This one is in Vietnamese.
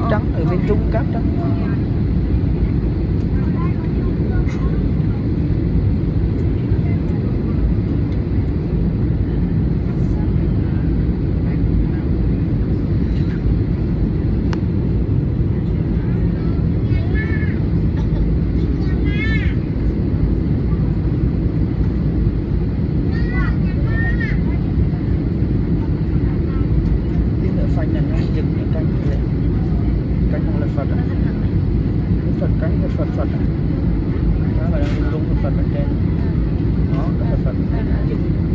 trắng, ở bên Trung cát trắng. Phanh này nó dừng cái cánh này, cánh này là Phật à, cái Phật cánh là Phật à, cái mà đang rung Phật bên trên, đó cái là Phật này dừng.